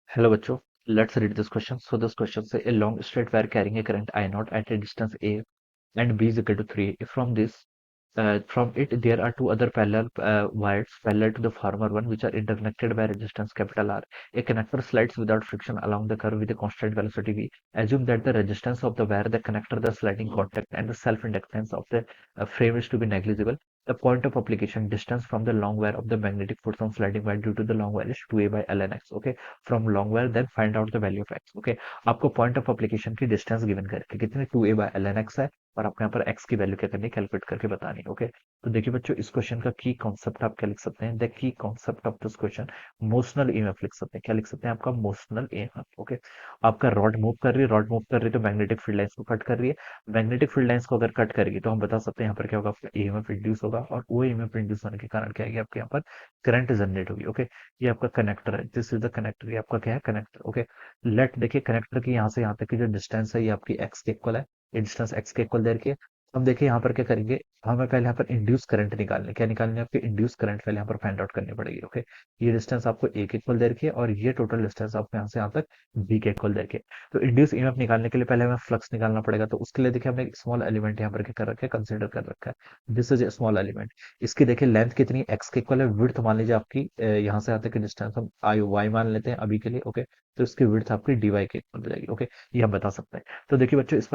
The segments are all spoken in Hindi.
Hello बच्चों, let's read this question. So this question say a long straight wire carrying a current I naught at a distance A and B is equal to 3. If from it there are two other parallel wires parallel to the former one which are interconnected by resistance capital R. A connector slides without friction along the curve with a constant velocity V. Assume that the resistance of the wire, the connector, the sliding contact and the self-inductance of the frame is to be negligible. The point of application distance from the long wire of the magnetic force on sliding wire due to the long wire is 2a by ln x. Okay, from long wire then find out the value of x. Okay, आपको पॉइंट ऑफ एप्लीकेशन की डिस्टेंस गिवन करके कितने 2a by ln x है और आपको यहाँ पर x की वैल्यू क्या करनी है, कैलकुलेट करके बतानी है। ओके, तो देखिए बच्चों, इस क्वेश्चन का की कॉन्सेप्ट आप क्या लिख सकते हैं, the key concept of this question motional EMF लिख सकते हैं। क्या लिख सकते हैं, आपका मोशनल ईएमएफ। ओके, आपका रॉड मूव कर रही है, रॉड मूव कर रही है तो मैग्नेटिक फील्ड लाइंस को कट कर रही है। मैग्नेटिक फील्ड लाइंस को अगर कट करेगी तो हम बता सकते हैं यहाँ पर क्या होगा, आपका ईएमएफ इंड्यूस होगा और वो ईएमएफ इंड्यूस होने के कारण क्या है, आपके यहाँ पर करंट जनरेट होगी। ओके, ये आपका कनेक्टर है, दिस इज द कनेक्टर, ये आपका क्या है, कनेक्टर। ओके, लेट देखिए कनेक्टर की यहाँ से यहाँ तक की जो डिस्टेंस है ये आपकी एक्स के इक्वल है, ये डिस्टेंस एक्स के इक्वल दे रखी है। अब देखिए यहाँ पर क्या करेंगे, हमें पहले यहाँ पर इंड्यूस करंट निकालने, क्या निकालने, आपके इंड्यूस करंट पहले यहाँ पर फाइंड आउट करनी पड़ेगी। ओके, ये डिस्टेंस आपको ए के इक्वल दे रखी है और ये टोटल डिस्टेंस आपको यहाँ से यहाँ तक बी के इक्वल दे रखी है। तो इंड्यूस ईएमएफ निकालने के लिए पहले हमें फ्लक्स निकालना पड़ेगा, तो उसके लिए देखिए हमने एक स्मॉल एलिमेंट यहाँ पर क्या कर रखा है, कंसिडर कर रखा है। This is a small element. इसकी देखिए लेंथ कितनी, एक्स के इक्वल है, विड्थ मान लीजिए आपकी यहाँ से यहाँ तक की डिस्टेंस हम आई वाई मान लेते हैं अभी के लिए। ओके, तो इसकी विड्थ आपकी डी वाई के इक्वल हो जाएगी। ओके, ये हम बता सकते हैं। तो देखिए बच्चों, इस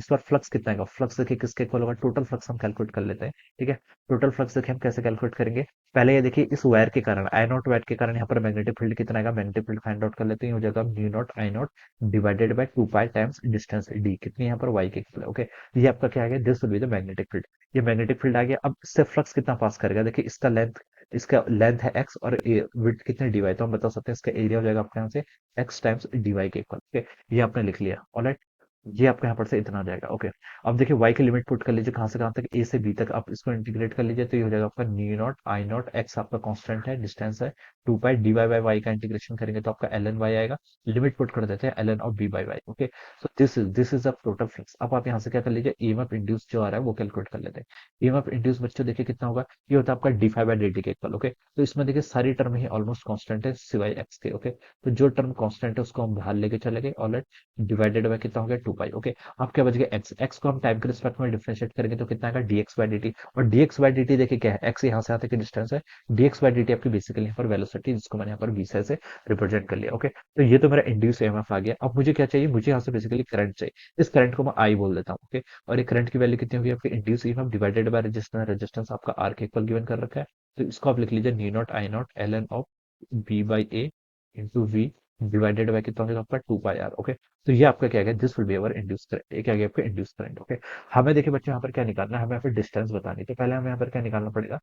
पर फ्लक्स कितना आएगा, फ्लक्स देखिए किसके इक्वल होगा, टोटल फ्लक्स हम कैलकुलेट कर लेते हैं। ठीक है, टोटल फ्लक्स देखिए हम कैसे कैलकुलेट करेंगे, पहले ये देखिए इस वायर के कारण, आई नॉट वायर के कारण यहाँ पर मैग्नेटिक फील्ड कितना आएगा, मैग्नेटिक फील्ड फाइंड आउट कर लेते हैं। हो जाएगा mu naught I naught divided by 2 pi times distance D, कितनी यहाँ पर वाई के इक्वल है। ओके, ये आपका क्या आ गया, this will be the magnetic field. ये मैग्नेटिक फील्ड आ गया। अब इससे फ्लक्स कितना पास करेगा, देखिए इसका लेंथ है एक्स और विड्थ कितने डी वाई, तो हम बता सकते हैं इसका एरिया हो जाएगा आपके यहाँ से एक्स टाइम्स डी वाई के इक्वल। ओके, ये आपने लिख लिया। ऑलराइट, ये आपको यहाँ पर से इतना आ जाएगा। ओके, अब देखिए y की लिमिट पुट कर लीजिए, कहाँ से कहाँ तक, a से b तक आप इसको इंटीग्रेट कर लीजिए, तो ये हो जाएगा आपका mu naught I naught x आपका कांस्टेंट है, डिस्टेंस है, 2 pi d y by y का इंटीग्रेशन करेंगे तो आपका एल एन वाई आएगा। लिमिट पुट कर देते हैं l N of B by y. Okay, so this is a total flux. अब आप यहाँ से क्या कर लीजिए, ईएमएफ इंड्यूस जो आ रहा है वो कैलकुलेट कर लेते हैं। ईएमएफ इंड्यूस बच्चों देखिए कितना होगा, ये होता है आपका d phi by d t के इक्वल। ओके, तो इसमें देखिए सारी टर्म ही ऑलमोस्ट कांस्टेंट है सिवाय एक्स के। ओके, तो जो टर्म कांस्टेंट है उसको हम बाहर लेके चले गए। ऑलराइट, डिवाइडेड बाय कितना हो गया, 2 पाई। ओके, अब क्या बच गया, एक्स, एक्स को हम टाइम के रिस्पेक्ट में डिफरेंशिएट करेंगे तो कितना आएगा, dx बाई dt। और dx बाई dt देखिए क्या है, एक्स यहाँ से आते की डिस्टेंस है, dx बाई dt आपकी बेसिकली यहाँ पर वेलोसिटी, जिसको मैंने यहाँ पर v से रिप्रेजेंट कर लिया। ओके, तो ये तो मेरा इंड्यूस ईएमएफ आ गया। अब मुझे क्या चाहिए, मुझे यहाँ से बेसिकली करंट चाहिए, इस करंट को मैं आई बोल देता हूँ। ओके, और ये करंट की वैल्यू कितनी होगी, आपकी induce EMF divided by resistance, resistance आपका आर के इक्वल गिवन कर रखा है, तो इसको आप लिख लीजिए mu naught I naught l N of B by a into v divided by कितना हो जाएगा आपका 2 पाई आर। ओके, तो ये आपका क्या गया, this will be our induce current, ये क्या गया आपका इंड्यूस करंट। ओके, हमें देखिए बच्चों यहाँ पर क्या निकालना है, हमें यहाँ पर डिस्टेंस बतानी है, तो पहले हमें यहाँ पर क्या निकालना पड़ेगा,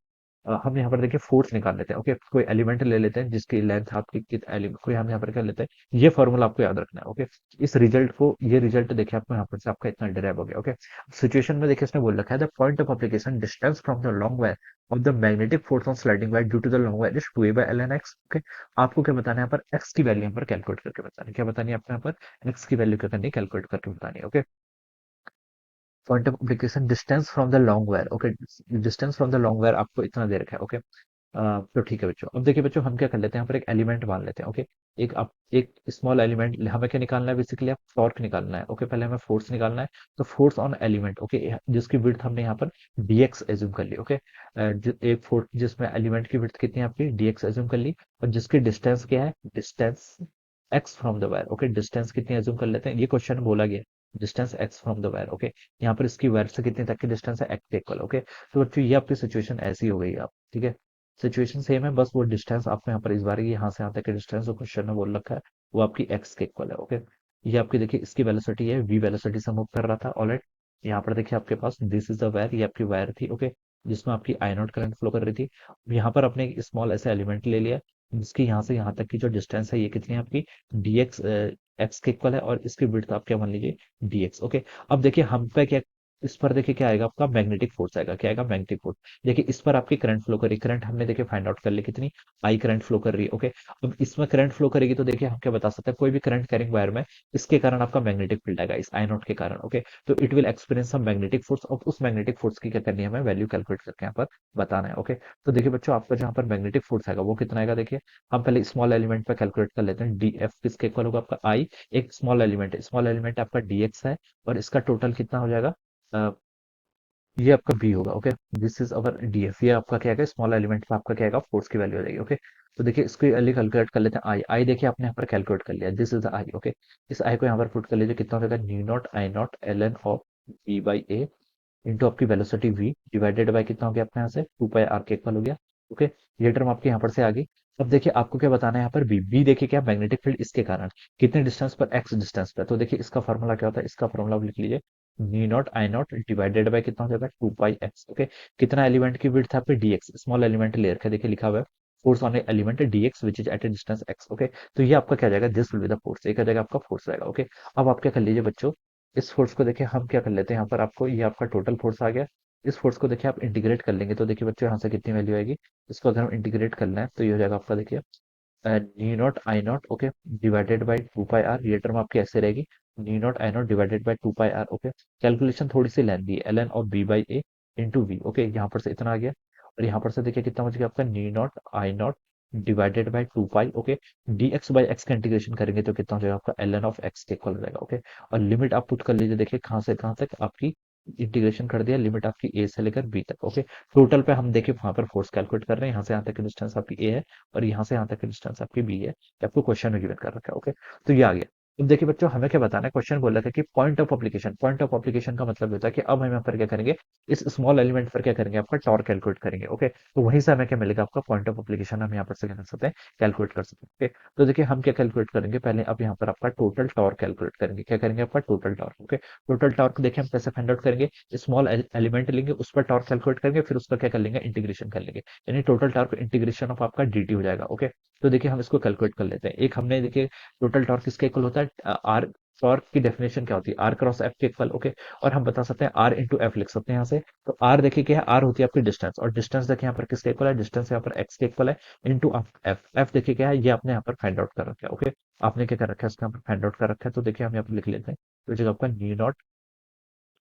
हम यहाँ पर देखिए फोर्स निकाल लेते हैं। ओके, कोई एलिमेंट ले लेते हैं जिसकी लेंथ आपकी एलिमेंट कोई, हम यहाँ पर क्या लेते हैं, ये फॉर्मूला आपको याद रखना है। ओके, इस रिजल्ट को, ये रिजल्ट देखिए आपको यहाँ पर से आपका इतना डिराइव हो गया। ओके, सिचुएशन में देखिए इसने बोल रखा है the point of application distance from the long wire of the magnetic force on sliding wire due to the long wire is 2a by ln x। Okay, आपको क्या बताना है, यहाँ पर x की वैल्यू यहाँ पर कैलकुलेट करके बतानी है, क्या बतानी है आपको यहाँ पर x की वैल्यू क्या करनी है, कैलकुलेट करके बतानी है। Okay, point of application distance from the long wire. Okay, distance from the long wire आपको इतना दे रखा है। ओके, तो ठीक है बच्चों, अब देखिए बच्चों हम क्या कर लेते हैं, यहाँ पर एक एलिमेंट मान लेते हैं। ओके, एक स्मॉल एलिमेंट, हमें क्या निकालना है, बेसिकली आप टॉर्क निकालना है। ओके, पहले हमें फोर्स निकालना है, तो फोर्स ऑन एलिमेंट। ओके, जिसकी विड्थ हमने यहाँ पर dx एज्यूम कर ली। ओके, एक फोर्स जिसमें एलिमेंट की विड्थ कितनी है आपकी, dx एज्यूम कर ली, और जिसकी डिस्टेंस क्या है, distance x from the wire. Okay, distance कितनी एज्यूम कर लेते हैं, ये क्वेश्चन बोला गया distance x from the wire. Okay, यहाँ पर इसकी वायर से कितने तक की डिस्टेंस है, x के इक्वल। ओके, तो बच्चों ये आपकी सिचुएशन ऐसी हो गई आप, ठीक है, सिचुएशन सेम है, बस वो डिस्टेंस आपको यहाँ पर इस बार यहाँ से यहाँ तक के डिस्टेंस जो क्वेश्चन में बोल रखा है वो आपकी एक्स के इक्वल है। ओके, ये आपकी देखिए इसकी वेलोसिटी है, वी वेलोसिटी से मूव कर रहा था। ऑलराइट, यहाँ पर देखिए आपके पास दिस इज द वायर, ये आपकी वायर थी। ओके, जिसमें आपकी आई नॉट करंट फ्लो कर रही थी। यहाँ पर आपने एक स्मॉल ऐसा एलिमेंट ले लिया जिसकी यहाँ से यहाँ तक की जो डिस्टेंस है ये कितनी है आपकी, dx एक्स के इक्वल है, और इसकी विड्थ आप क्या मान लीजिए, dx। ओके, अब देखिए हम पे क्या इस पर देखिए क्या आएगा आपका मैग्नेटिक फोर्स आएगा, क्या आएगा मैग्नेटिक फोर्स। देखिए इस पर आपकी करंट फ्लो करी, करंट हमने देखिए फाइंड आउट कर ली कितनी, आई करंट फ्लो कर रही है। ओके, अब इसमें करंट फ्लो करेगी तो देखिए हम क्या बता सकते हैं, कोई भी करंट कैरिंग वायर में इसके कारण आपका मैग्नेटिक फील्ड आएगा, इस आई नॉट के कारण। ओके, तो it will experience some magnetic force, और उस मैग्नेटिक फोर्स की क्या करनी है, हमें वैल्यू कैलकुलेट करके यहाँ पर बताना है। ओके, तो देखिए बच्चों आपका जहाँ पर मैग्नेटिक फोर्स आएगा वो कितना आएगा, देखिए हम पहले स्मॉल एलिमेंट पे कैलकुलेट कर लेते हैं। डी एफ किसके इक्वल होगा, आपका आई, एक स्मॉल एलिमेंट है, स्मॉल एलिमेंट आपका डी एक्स है, और इसका टोटल कितना हो जाएगा, ये आपका बी होगा। Okay, this is our DF, ये आपका क्या है, स्मॉल एलिमेंट पे आपका क्या है, फोर्स की वैल्यू हो जाएगी। ओके, तो देखिए इसको अली कैलकुलेट कर लेते हैं। आई, आई देखिए आपने यहाँ पर कैलकुलेट कर लिया, this is the I. Okay, इस आई को यहाँ पर पुट कर लीजिए, कितना हो जाएगा, mu naught I naught l N of B by a into आपकी वेलोसिटी v डिवाइडेड बाय कितना हो गया आपका यहाँ से 2 पाई r के इक्वल हो गया। ओके, ये टर्म आपके यहाँ पर से आ गई। अब देखिए आपको क्या बताना है यहाँ पर b, b देखिए क्या मैग्नेटिक फील्ड इसके कारण कितने डिस्टेंस पर, x डिस्टेंस पर। तो देखिए इसका फॉर्मूला क्या होता है, इसका फॉर्मूला लिख लीजिए, mu naught I naught divided by कितना हो जाएगा 2 पाई x। ओके, कितना एलिमेंट की विड्थ है पे dx, स्मॉल एलिमेंट ले रखा है, देखिए लिखा हुआ है force on element dx which is at a distance x। Okay, तो ये आपका क्या जाएगा, this will be the force, ये क्या जाएगा आपका फोर्स रहेगा। ओके, अब आप क्या कर लीजिए बच्चों, इस फोर्स को देखिए हम क्या कर लेते हैं यहाँ पर, आपको ये आपका टोटल फोर्स आ गया। इस फोर्स को देखिए आप इंटीग्रेट कर लेंगे तो देखिए बच्चों यहाँ से कितनी वैल्यू आएगी, इसको अगर हम इंटीग्रेट कर लें तो ये हो जाएगा आपका देखिए mu naught I naught, okay, divided by 2 pi r, ये टर्म आपकी ऐसे रहेगी, mu naught I naught divided by 2 pi r। Okay, calculation थोड़ी सी लेंदी है, l N of B by a into v. Okay, यहाँ पर से इतना आ गया, और यहाँ पर से देखिए कितना बच गया आपका, mu naught I naught divided by 2 pi. Okay, D x by x का इंटीग्रेशन करेंगे तो कितना हो जाएगा आपका, एल एन ऑफ एक्स के इक्वल हो जाएगा। ओके, और लिमिट आप पुट कर लीजिए, देखिए कहाँ से कहाँ तक आपकी इंटीग्रेशन कर दिया, लिमिट आपकी ए से लेकर बी तक। ओके, टोटल पे हम देखिए वहां पर फोर्स कैलकुलेट कर रहे हैं, यहाँ से यहाँ तक की डिस्टेंस आपकी ए है, और यहाँ से यहाँ तक की डिस्टेंस आपकी बी है, ये आपको क्वेश्चन में गिवन कर रखा है। ओके, तो ये आ गया। अब देखिए बच्चों हमें क्या बताना है, क्वेश्चन बोल रहा था कि point of application, point of application का मतलब होता है कि अब हम यहाँ पर क्या करेंगे, इस स्मॉल एलिमेंट पर क्या करेंगे, आपका टॉर्क कैलकुलेट करेंगे। ओके, तो वहीं से हमें क्या मिलेगा, आपका पॉइंट ऑफ एप्लीकेशन हम यहाँ पर से क्या कर सकते हैं, कैलकुलेट कर सकते हैं। ओके, तो देखिए हम क्या कैलकुलेट करेंगे, पहले अब यहाँ पर आपका टोटल टॉर्क कैलकुलेट करेंगे, क्या करेंगे आपका total torque. Okay, total torque देखिए हम कैसे फाइंड आउट करेंगे, स्मॉल एलिमेंट लेंगे, उस पर टॉर्क कैलकुलेट करेंगे, फिर उसका क्या कर लेंगे, इंटीग्रेशन कर लेंगे, यानी टोटल टॉर्क इंटीग्रेशन ऑफ आपका dt हो जाएगा। ओके, तो देखिए हम इसको कैलकुलेट कर लेते हैं। एक हमने देखिए टोटल टॉर्क किसके इक्वल होता है, आर, टॉर्क की डेफिनेशन क्या होती है, आर क्रॉस एफ के इक्वल। ओके, और हम बता सकते हैं आर इंटू एफ लिख सकते हैं यहाँ से। तो आर देखिए क्या है, आर होती है आपकी डिस्टेंस, और डिस्टेंस देखिए यहाँ पर किसके इक्वल है, डिस्टेंस यहाँ पर एक्स के इक्वल है, इंटू एफ, एफ देखिए क्या है, ये आपने यहाँ पर फाइंड आउट कर रखा है। ओके, आपने क्या कर रखा है, इसका यहाँ पर फाइंड आउट कर रखा है, तो देखिए हम यहाँ पर लिख लेते हैं, तो जगह आपका न्यू नॉट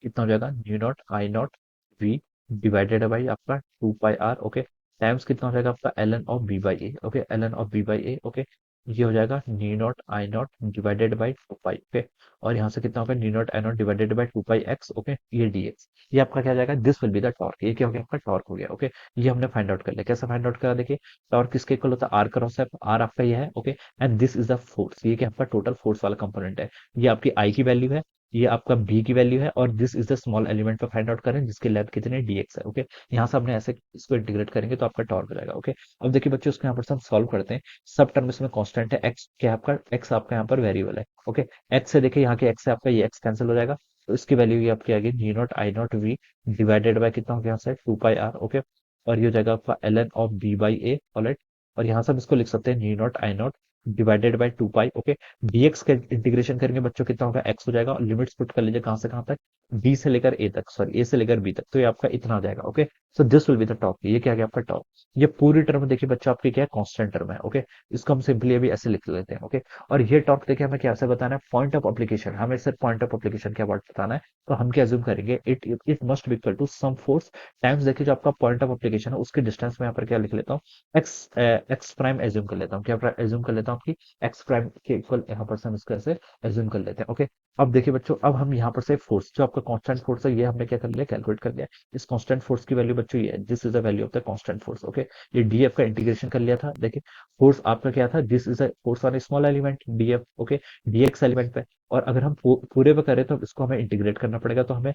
कितना हो जाएगा, mu naught I naught we divided है भाई आपका 2 पाई r। ओके, टाइम्स कितना हो जाएगा आपका l N of B by a. Okay, l N of B by a. Okay, ये हो जाएगा mu naught I naught divided by 2 pi. Okay, और यहाँ से कितना होगा, mu naught I naught divided by 2 pi x। Okay, ये dx, ये आपका क्या हो जाएगा, this will be the torque, ये क्या हो गया आपका टॉर्क हो गया। ओके, ये हमने फाइंड आउट कर लिया, कैसे फाइंड आउट करा, देखिए टॉर्क किसके इक्वल होता है, आर क्रॉस एफ, आर आपका ये है। Okay, and this is the force, ये क्या आपका टोटल फोर्स वाला कंपोनेंट है, ये आपकी आई की वैल्यू है, ये आपका बी की वैल्यू है, और this is the small element पे फाइंड आउट करें जिसकी लेंथ कितनी dx है। ओके, यहाँ से हमने ऐसे इसको इंटीग्रेट करेंगे तो आपका टॉर्क हो जाएगा। ओके, अब देखिए बच्चों इसको यहाँ पर से हम सॉल्व करते हैं, सब टर्म इसमें कांस्टेंट है, x क्या है आपका, x आपका यहाँ पर वेरिएबल है। ओके, x से देखिए यहाँ के x से आपका ये x कैंसिल हो जाएगा, तो इसकी वैल्यू ये आपकी आ गई mu naught I naught we divided by कितना हो गया यहाँ से 2 पाई r। ओके, और ये हो जाएगा आपका l N of B by a. Alright, और यहाँ से हम इसको लिख सकते हैं mu naught I naught divided by 2 pi. Okay, dx का इंटीग्रेशन करेंगे बच्चों कितना होगा, x हो जाएगा, और लिमिट्स पुट कर लीजिए कहाँ से कहाँ तक, b से लेकर a तक, सॉरी a से लेकर b तक, तो ये आपका इतना हो जाएगा। Okay, so this will be the top, ये क्या गया आपका टॉप। ये पूरी टर्म देखिए बच्चों आपकी क्या है, कांस्टेंट टर्म है। ओके, इसको हम सिंपली अभी ऐसे लिख लेते हैं। ओके, और ये टॉप देखिए हमें क्या से बताना है, पॉइंट ऑफ एप्लीकेशन, हमें सिर्फ पॉइंट ऑफ एप्लीकेशन क्या वर्ड बताना है, तो हम क्या एज्यूम करेंगे, it it must be equal to some force times, देखिए जो आपका पॉइंट ऑफ एप्लीकेशन है उसकी डिस्टेंस में यहाँ पर क्या लिख लेता हूँ, एक्स प्राइम एज्यूम कर लेता हूँ, क्या एज्यूम कर लेता हूँ आपकी एक्स प्राइम के इक्वल, यहाँ पर से हम इसको ऐसे एज्यूम कर लेते हैं। ओके, अब देखिए बच्चों, अब हम यहाँ पर से फोर्स जो आपका कांस्टेंट फोर्स है, ये हमने क्या कर लिया, कैलकुलेट कर लिया। इस कांस्टेंट फोर्स की वैल्यू बच्चों ये है, this is the value of the constant force. Okay, ये डीएफ का इंटीग्रेशन कर लिया था, देखिए फोर्स आपका क्या था, this is a force on small element DF. Okay, DX element पे, और अगर हम पूरे पे करें तो इसको हमें इंटीग्रेट करना पड़ेगा, तो हमें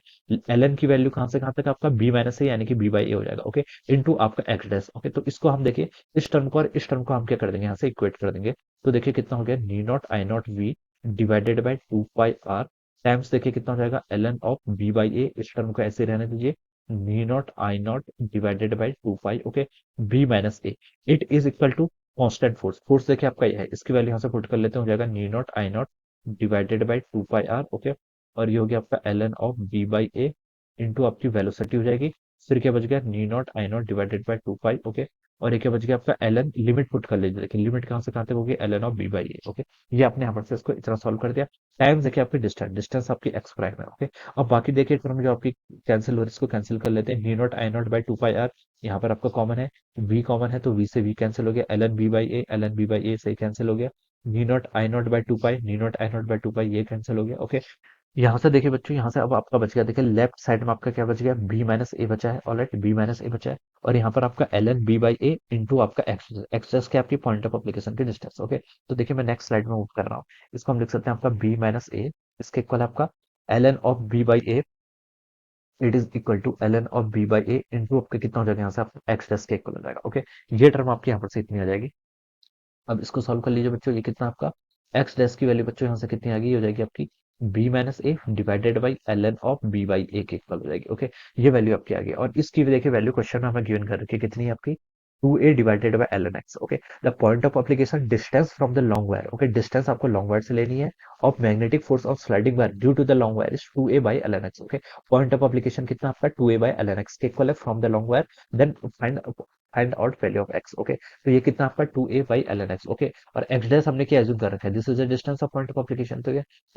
एल एन की वैल्यू कहाँ से कहाँ तक, आपका बी माइनस ए यानी कि बी बाई ए हो जाएगा। ओके, इनटू आपका एक्स डैश। ओके, तो इसको हम देखिए इस टर्म को और इस टर्म को हम क्या कर देंगे, यहाँ से इक्वेट कर देंगे, तो देखिए कितना हो गया, mu naught I naught we divided by 2 pi r times देखिए कितना हो जाएगा, L N of B by A, इस टर्म को ऐसे रहने दीजिए, mu naught I naught divided by 2 pi. Okay, B minus A, it is equal to constant force, force देखिए आपका ये है, इसकी वैल्यू यहाँ से पुट कर लेते हैं, हो जाएगा mu naught I naught divided by 2 pi r। Okay, और ये हो गया आपका l N of B by a into आपकी वेलोसिटी हो जाएगी। फिर क्या बच गया, mu naught I naught divided by 2 pi. Okay, और ये क्या बच गया आपका एल एन, लिमिट पुट कर लीजिए, देखिए लिमिट कहाँ से कहाँ तक होगी, l N of B by a. Okay, ये आपने यहाँ पर से इसको इतना सॉल्व कर दिया। टाइम देखिए आपकी डिस्टेंस, डिस्टेंस आपकी एक्स प्राइम है। ओके, अब बाकी देखिए टर्म जो आपकी कैंसिल हो रही है इसको कैंसिल कर लेते हैं, mu naught I naught by 2 pi r, यहाँ पर आपका कॉमन है, v कॉमन है तो v से v कैंसिल हो गया, L N B by A, L N B by A से कैंसिल हो गया, mu naught I naught by 2 pi, mu naught I naught by 2 pi ये कैंसिल हो गया। ओके, यहाँ से देखिए बच्चों, यहाँ से अब आपका बच गया, देखिए लेफ्ट साइड में आपका क्या बच गया, बी माइनस ए बचा है, ऑलराइट बी माइनस ए बचा है, और यहाँ पर आपका l N B by a into आपका एक्स, एक्स क्या आपकी पॉइंट ऑफ एप्लीकेशन की डिस्टेंस। ओके, तो देखिए मैं नेक्स्ट स्लाइड में मूव कर रहा हूँ, इसको हम लिख सकते हैं आपका बी माइनस ए, इसके इक्वल है आपका l N of B by a, it is equal to l N of B by a into आपका कितना हो जाएगा, यहाँ से आपका एक्स डैश के इक्वल हो जाएगा। ओके, ये टर्म आपकी यहाँ पर से इतनी आ जाएगी। अब इसको सॉल्व कर लीजिए बच्चों, ये कितना आपका एक्स डैश की वैल्यू बच्चों यहाँ से कितनी आ गई, हो जाएगी आपकी B minus A divided by L N of B by A के इक्वल हो जाएगी। ओके, ये वैल्यू आपकी आ गई, और इसकी भी देखिए वैल्यू क्वेश्चन में हमें गिवन कर रखी है, कितनी है आपकी 2a divided by L n x. Okay, the point of application distance from the long wire. Okay, distance आपको लॉन्ग वायर से लेनी है, of magnetic force of sliding wire due to the long wire is 2a by L n x. Okay, point of application कितना आपका 2a by L n x के इक्वल है from the long wire, then find out value of x. Okay, तो ये कितना आपका 2a by L n x. Okay, और एक्स डैश हमने क्या एज्यूम कर रखा है, this is the distance of point of application, तो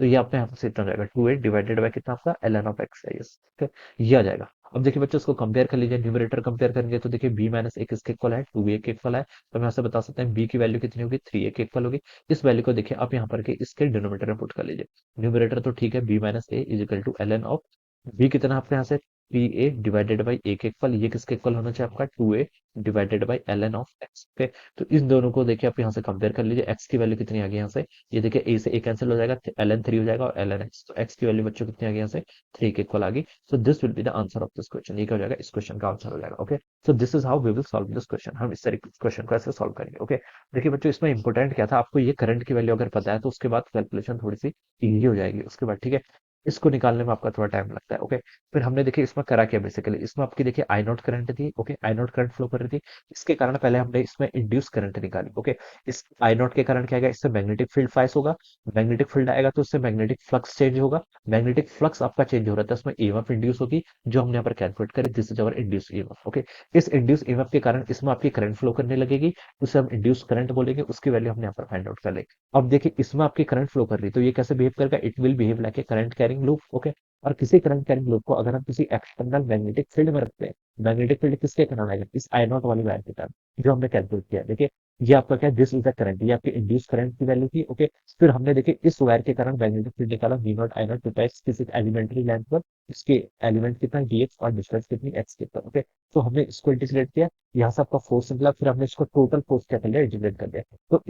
ये आपने यहाँ से इतना हो जाएगा 2a डिवाइडेड बाय कितना आपका एल एन ऑफ एक्स है, यस। ओके, ये आ जाएगा। अब देखिए बच्चों इसको कंपेयर कर लीजिए, न्यूमरेटर कंपेयर करेंगे तो देखिए बी माइनस ए किसके इक्वल है, 2a के इक्वल है, तो हम यहाँ से बता सकते हैं बी की वैल्यू कितनी होगी, 3a के इक्वल होगी। इस वैल्यू को देखिए आप यहाँ पर के इसके डिनोमिनेटर में पुट कर लीजिए, न्यूमरेटर तो ठीक है, b minus a is equal to l N of b कितना आपके यहाँ से 3a डिवाइडेड बाई ए के इक्वल, ये किसके इक्वल होना चाहिए आपका 2a divided by L N of x. Okay, तो इन दोनों को देखिए आप यहाँ से कंपेयर कर लीजिए, एक्स की वैल्यू कितनी आ गई यहाँ से, ये देखिए ए से ए कैंसिल हो जाएगा, एल एन 3 हो जाएगा, और एल एन एक्स, तो एक्स की वैल्यू बच्चों कितनी आ गई यहाँ से 3 के इक्वल आ गई। So this will be the answer of this question, ये क्या हो जाएगा, इस क्वेश्चन का आंसर हो जाएगा। Okay, so this is how we will solve this question, हम इस तरीके क्वेश्चन को ऐसे सॉल्व करेंगे। ओके, देखिए बच्चों इसमें इंपॉर्टेंट क्या था, आपको ये करंट की वैल्यू अगर पता है तो उसके बाद कैलकुलेशन थोड़ी सी इजी हो जाएगी उसके बाद, ठीक है। इसको निकालने में आपका थोड़ा टाइम लगता है। ओके, फिर हमने देखिए इसमें करा क्या, बेसिकली इसमें आपकी देखिए आई नॉट करंट थी। Okay, I not current flow कर रही थी, इसके कारण पहले हमने इसमें इंड्यूस करंट निकाली। ओके, इस आई नॉट के कारण क्या आएगा, इससे मैग्नेटिक फील्ड फाइस होगा, मैग्नेटिक फील्ड आएगा तो उससे मैग्नेटिक फ्लक्स चेंज होगा, मैग्नेटिक फ्लक्स आपका चेंज हो रहा था, उसमें ईएमएफ इंड्यूस होगी, जो हमने यहाँ पर कैलकुलेट करी, this is our induce EMF. Okay, इस इंड्यूस ईएमएफ के कारण इसमें आपकी करंट फ्लो करने लगेगी, उसे हम इंड्यूस करंट बोलेंगे, उसकी वैल्यू हमने यहाँ पर फाइंड आउट कर लेंगे। अब देखिए इसमें आपकी करंट फ्लो कर रही है तो ये कैसे बिहेव करेगा, it will behave like a current carrying loop. Okay, और किसी करंट कैरिंग लूप को अगर हम किसी एक्सटर्नल मैग्नेटिक फील्ड में रखते हैं, मैग्नेटिक फील्ड किसके कारण आएगा, इस आई नॉट वाली वायर के कारण, जो हमने कैलकुलेट किया। देखिए ये आपका क्या, दिस इज द करंट, ये आपकी इंड्यूस करंट की वैल्यू थी। ओके, फिर हमने देखिए इस वायर के कारण मैग्नेटिक फील्ड निकाला, v naught I naught depends किसी एलिमेंट्री लेंथ पर, इसके एलिमेंट कितना dx और डिस्टेंस कितनी x के पर। ओके, तो हमने इसको इंटीग्रेट किया, यहाँ से आपका फोर्स निकला, फिर हमने इसको टोटल फोर्स क्या कर लिया, इंटीग्रेट कर दिया। तो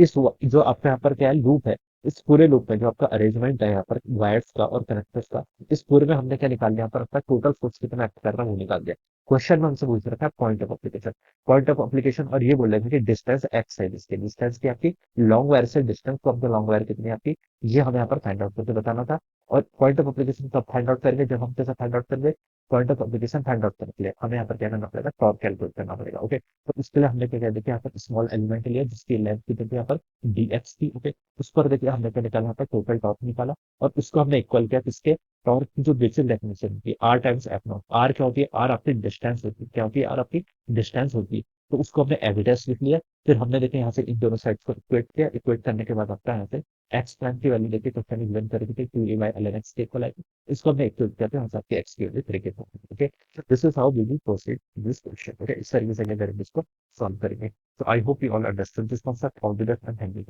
जो आपका यहाँ पर क्या है लूप है, इस पूरे लूप में जो आपका अरेंजमेंट है यहाँ पर वायर्स का और कनेक्टर्स का, इस पूरे में हमने क्या निकाल लिया, यहाँ पर आपका टोटल फोर्स कितना एक्ट कर रहा है वो निकाल दिया। क्वेश्चन में हमसे पूछ रखा है point of application, point of application, और ये बोल रहे थे कि डिस्टेंस एक्स है, जिसकी डिस्टेंस की आपकी लॉन्ग वायर से distance of the long wire कितनी है आपकी, ये हमें यहाँ पर फाइंड आउट करके बताना था। और पॉइंट ऑफ एप्लीकेशन कब फाइंड आउट करेंगे, जब हम कैसे फाइंड आउट करेंगे, point of application find out करने के लिए हमें यहाँ पर क्या करना पड़ेगा, टॉर्क कैलकुलेट करना पड़ेगा। ओके, तो इसके लिए हमने क्या किया, देखिए यहाँ पर स्मॉल एलिमेंट लिया जिसकी लेंथ कितनी थी यहाँ पर dx थी। ओके, उस पर देखिए हमने क्या निकाला, यहाँ पर टोटल टॉर्क निकाला, और उसको हमने इक्वल किया किसके, टॉर्क की जो बेसिक डेफिनेशन होती है r times f naught, r क्या होती है, आर आपकी डिस्टेंस होती है, क्या होती है, आर आपकी डिस्टेंस होती है, तो उसको हमने एविडेंस लिख लिया। फिर हमने देखिए यहाँ से इन दोनों साइड को इक्वेट किया, इक्वेट करने के बाद आपका यहाँ से एक्स प्राइम की वैल्यू देखिए क्वेश्चन में गिवन करी थी 2a बाई ln x के इक्वल आएगी, इसको हमने इक्वेट किया, तो यहाँ से आपकी x की वैल्यू 3 के equal. Okay, this is how we will proceed this question. Okay, इस तरीके से अगर इसको सॉल्व करेंगे, तो I hope you all understand this concept, all the best and thank you.